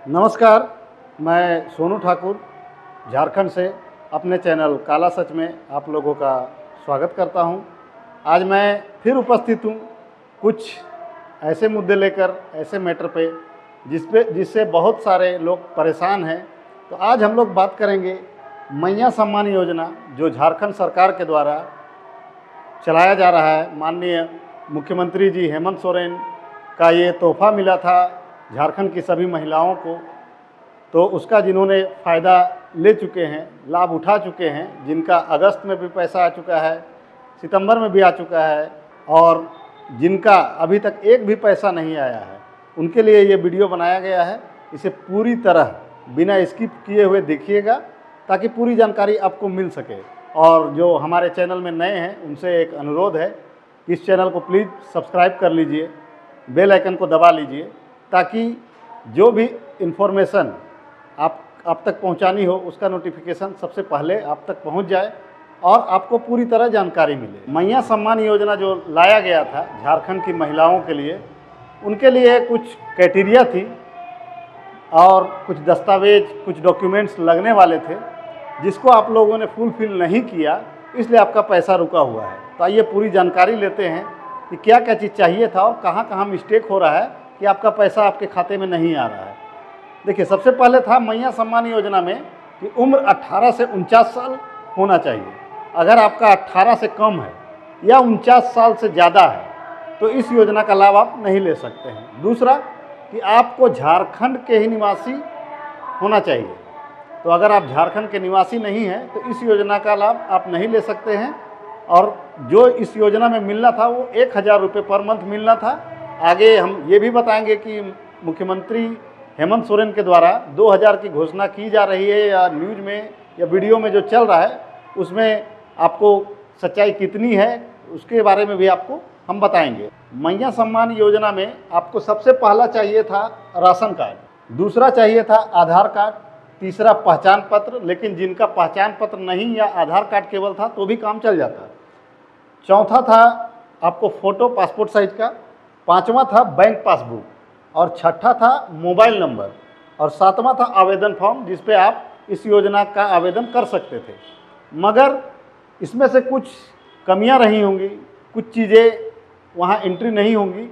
नमस्कार, मैं सोनू ठाकुर झारखंड से अपने चैनल काला सच में आप लोगों का स्वागत करता हूं। आज मैं फिर उपस्थित हूं कुछ ऐसे मुद्दे लेकर, ऐसे मैटर पे जिससे बहुत सारे लोग परेशान हैं। तो आज हम लोग बात करेंगे मैया सम्मान योजना जो झारखंड सरकार के द्वारा चलाया जा रहा है। माननीय मुख्यमंत्री जी हेमंत सोरेन का ये तोहफा मिला था झारखंड की सभी महिलाओं को, तो उसका जिन्होंने फ़ायदा ले चुके हैं, लाभ उठा चुके हैं, जिनका अगस्त में भी पैसा आ चुका है, सितंबर में भी आ चुका है, और जिनका अभी तक एक भी पैसा नहीं आया है, उनके लिए ये वीडियो बनाया गया है। इसे पूरी तरह बिना स्किप किए हुए देखिएगा ताकि पूरी जानकारी आपको मिल सके। और जो हमारे चैनल में नए हैं उनसे एक अनुरोध है, इस चैनल को प्लीज़ सब्सक्राइब कर लीजिए, बेल आइकन को दबा लीजिए ताकि जो भी इन्फॉर्मेशन आप तक पहुंचानी हो उसका नोटिफिकेशन सबसे पहले आप तक पहुंच जाए और आपको पूरी तरह जानकारी मिले। मैया सम्मान योजना जो लाया गया था झारखंड की महिलाओं के लिए, उनके लिए कुछ क्राइटेरिया थी और कुछ दस्तावेज, कुछ डॉक्यूमेंट्स लगने वाले थे, जिसको आप लोगों ने फुलफिल नहीं किया, इसलिए आपका पैसा रुका हुआ है। तो आइए पूरी जानकारी लेते हैं कि क्या क्या चीज़ चाहिए था और कहाँ कहाँ मिस्टेक हो रहा है कि आपका पैसा आपके खाते में नहीं आ रहा है। देखिए, सबसे पहले था मैया सम्मान योजना में कि उम्र 18 से 49 साल होना चाहिए। अगर आपका 18 से कम है या 49 साल से ज़्यादा है तो इस योजना का लाभ आप नहीं ले सकते हैं। दूसरा कि आपको झारखंड के ही निवासी होना चाहिए। तो अगर आप झारखंड के निवासी नहीं हैं तो इस योजना का लाभ आप नहीं ले सकते हैं। और जो इस योजना में मिलना था वो 1000 रुपये पर मंथ मिलना था। आगे हम ये भी बताएंगे कि मुख्यमंत्री हेमंत सोरेन के द्वारा 2000 की घोषणा की जा रही है या न्यूज़ में या वीडियो में जो चल रहा है उसमें आपको सच्चाई कितनी है, उसके बारे में भी आपको हम बताएंगे। मैया सम्मान योजना में आपको सबसे पहला चाहिए था राशन कार्ड, दूसरा चाहिए था आधार कार्ड, तीसरा पहचान पत्र, लेकिन जिनका पहचान पत्र नहीं या आधार कार्ड केवल था तो भी काम चल जाता। चौथा था आपको फ़ोटो पासपोर्ट साइज का, पाँचवा था बैंक पासबुक, और छठा था मोबाइल नंबर, और सातवां था आवेदन फॉर्म जिस पे आप इस योजना का आवेदन कर सकते थे। मगर इसमें से कुछ कमियां रही होंगी, कुछ चीज़ें वहां एंट्री नहीं होंगी,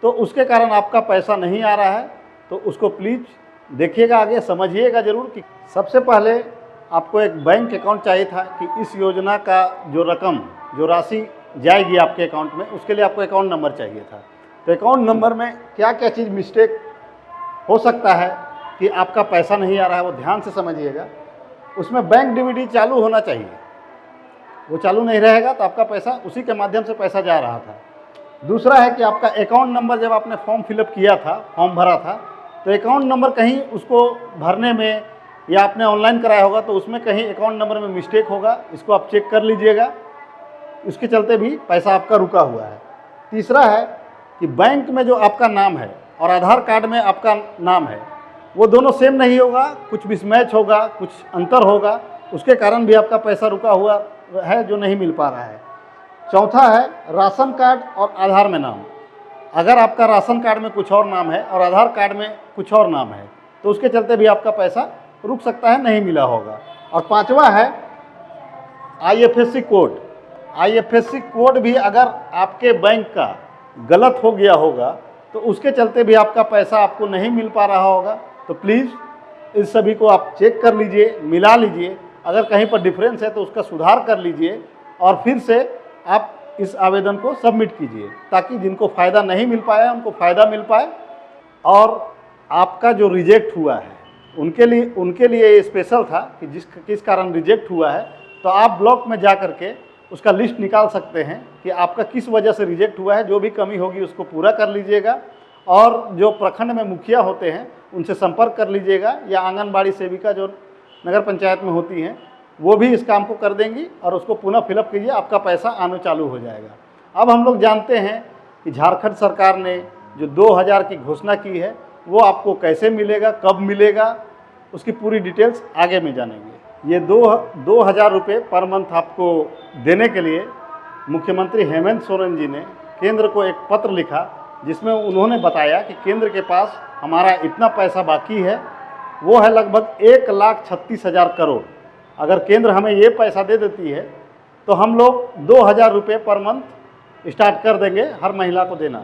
तो उसके कारण आपका पैसा नहीं आ रहा है। तो उसको प्लीज़ देखिएगा, आगे समझिएगा ज़रूर कि सबसे पहले आपको एक बैंक अकाउंट चाहिए था कि इस योजना का जो रकम, जो राशि जाएगी आपके अकाउंट में, उसके लिए आपको अकाउंट नंबर चाहिए था। तो अकाउंट नंबर में क्या क्या चीज़ मिस्टेक हो सकता है कि आपका पैसा नहीं आ रहा है, वो ध्यान से समझिएगा। उसमें बैंक डीबीटी चालू होना चाहिए, वो चालू नहीं रहेगा तो आपका पैसा, उसी के माध्यम से पैसा जा रहा था। दूसरा है कि आपका अकाउंट नंबर, जब आपने फॉर्म फिलअप किया था, फॉर्म भरा था, तो अकाउंट नंबर कहीं उसको भरने में या आपने ऑनलाइन कराया होगा तो उसमें कहीं अकाउंट नंबर में मिस्टेक होगा, इसको आप चेक कर लीजिएगा। इसके चलते भी पैसा आपका रुका हुआ है। तीसरा है कि बैंक में जो आपका नाम है और आधार कार्ड में आपका नाम है वो दोनों सेम नहीं होगा, कुछ मिसमैच होगा, कुछ अंतर होगा, उसके कारण भी आपका पैसा रुका हुआ है जो नहीं मिल पा रहा है। चौथा है राशन कार्ड और आधार में नाम। अगर आपका राशन कार्ड में कुछ और नाम है और आधार कार्ड में कुछ और नाम है तो उसके चलते भी आपका पैसा रुक सकता है, नहीं मिला होगा। और पांचवा है IFSC कोड। IFSC कोड भी अगर आपके बैंक का गलत हो गया होगा तो उसके चलते भी आपका पैसा आपको नहीं मिल पा रहा होगा। तो प्लीज़ इस सभी को आप चेक कर लीजिए, मिला लीजिए, अगर कहीं पर डिफरेंस है तो उसका सुधार कर लीजिए और फिर से आप इस आवेदन को सबमिट कीजिए ताकि जिनको फ़ायदा नहीं मिल पाया उनको फ़ायदा मिल पाए। और आपका जो रिजेक्ट हुआ है उनके लिए ये स्पेशल था कि किस कारण रिजेक्ट हुआ है, तो आप ब्लॉक में जा कर के उसका लिस्ट निकाल सकते हैं कि आपका किस वजह से रिजेक्ट हुआ है। जो भी कमी होगी उसको पूरा कर लीजिएगा और जो प्रखंड में मुखिया होते हैं उनसे संपर्क कर लीजिएगा, या आंगनबाड़ी सेविका जो नगर पंचायत में होती हैं वो भी इस काम को कर देंगी और उसको पुनः फिलअप कीजिए, आपका पैसा आना चालू हो जाएगा। अब हम लोग जानते हैं कि झारखंड सरकार ने जो 2000 की घोषणा की है वो आपको कैसे मिलेगा, कब मिलेगा, उसकी पूरी डिटेल्स आगे में जानेंगे। ये 2000 रुपये पर मंथ आपको देने के लिए मुख्यमंत्री हेमंत सोरेन जी ने केंद्र को एक पत्र लिखा जिसमें उन्होंने बताया कि केंद्र के पास हमारा इतना पैसा बाकी है वो है लगभग 1,36,000 करोड़। अगर केंद्र हमें ये पैसा दे देती है तो हम लोग 2,000 रुपये पर मंथ स्टार्ट कर देंगे हर महिला को देना।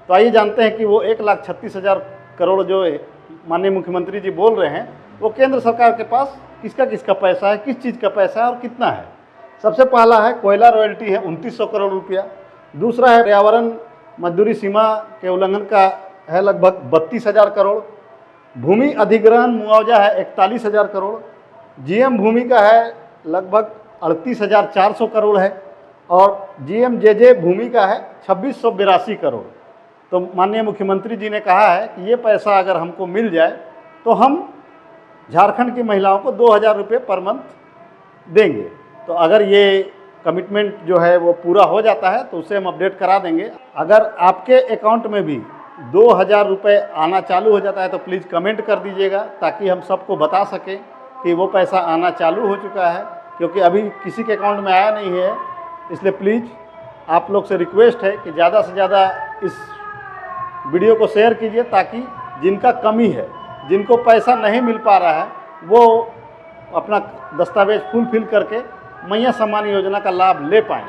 तो आइए जानते हैं कि वो 1,36,000 करोड़ जो माननीय मुख्यमंत्री जी बोल रहे हैं वो केंद्र सरकार के पास किसका किसका पैसा है, किस चीज़ का पैसा है और कितना है। सबसे पहला है कोयला रॉयल्टी है 2,900 करोड़ रुपया। दूसरा है पर्यावरण मजदूरी सीमा के उल्लंघन का है लगभग 32,000 करोड़। भूमि अधिग्रहण मुआवजा है 41,000 करोड़। जीएम भूमि का है लगभग 38,400 करोड़ है और जीएमजेजे भूमि का है 2,682 करोड़। तो माननीय मुख्यमंत्री जी ने कहा है कि ये पैसा अगर हमको मिल जाए तो हम झारखंड की महिलाओं को 2,000 रुपये पर मंथ देंगे। तो अगर ये कमिटमेंट जो है वो पूरा हो जाता है तो उसे हम अपडेट करा देंगे। अगर आपके अकाउंट में भी 2,000 रुपये आना चालू हो जाता है तो प्लीज़ कमेंट कर दीजिएगा ताकि हम सबको बता सकें कि वो पैसा आना चालू हो चुका है, क्योंकि अभी किसी के अकाउंट में आया नहीं है। इसलिए प्लीज़ आप लोग से रिक्वेस्ट है कि ज़्यादा से ज़्यादा इस वीडियो को शेयर कीजिए ताकि जिनका कमी है, जिनको पैसा नहीं मिल पा रहा है, वो अपना दस्तावेज फुलफिल करके मैया सम्मान योजना का लाभ ले पाएँ।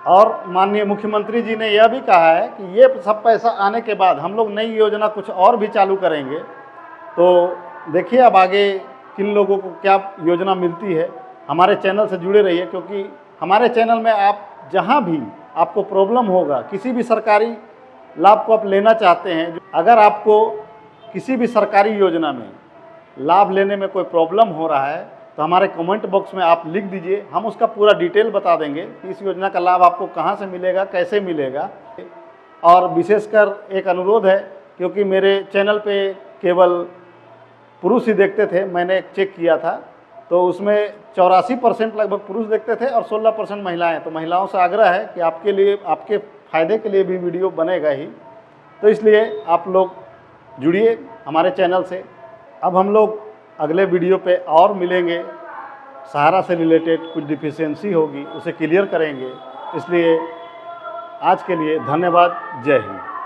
और माननीय मुख्यमंत्री जी ने यह भी कहा है कि ये सब पैसा आने के बाद हम लोग नई योजना कुछ और भी चालू करेंगे। तो देखिए अब आगे किन लोगों को क्या योजना मिलती है। हमारे चैनल से जुड़े रहिए, क्योंकि हमारे चैनल में आप जहां भी आपको प्रॉब्लम होगा, किसी भी सरकारी लाभ को आप लेना चाहते हैं, अगर आपको किसी भी सरकारी योजना में लाभ लेने में कोई प्रॉब्लम हो रहा है तो हमारे कमेंट बॉक्स में आप लिख दीजिए, हम उसका पूरा डिटेल बता देंगे कि इस योजना का लाभ आपको कहां से मिलेगा, कैसे मिलेगा। और विशेषकर एक अनुरोध है, क्योंकि मेरे चैनल पे केवल पुरुष ही देखते थे, मैंने चेक किया था तो उसमें 84% लगभग पुरुष देखते थे और 16% महिलाएं। तो महिलाओं से आग्रह है कि आपके लिए, आपके फ़ायदे के लिए भी वीडियो बनेगा ही, तो इसलिए आप लोग जुड़िए हमारे चैनल से। अब हम लोग अगले वीडियो पे और मिलेंगे, सहारा से रिलेटेड कुछ डिफिशियंसी होगी उसे क्लियर करेंगे। इसलिए आज के लिए धन्यवाद। जय हिंद।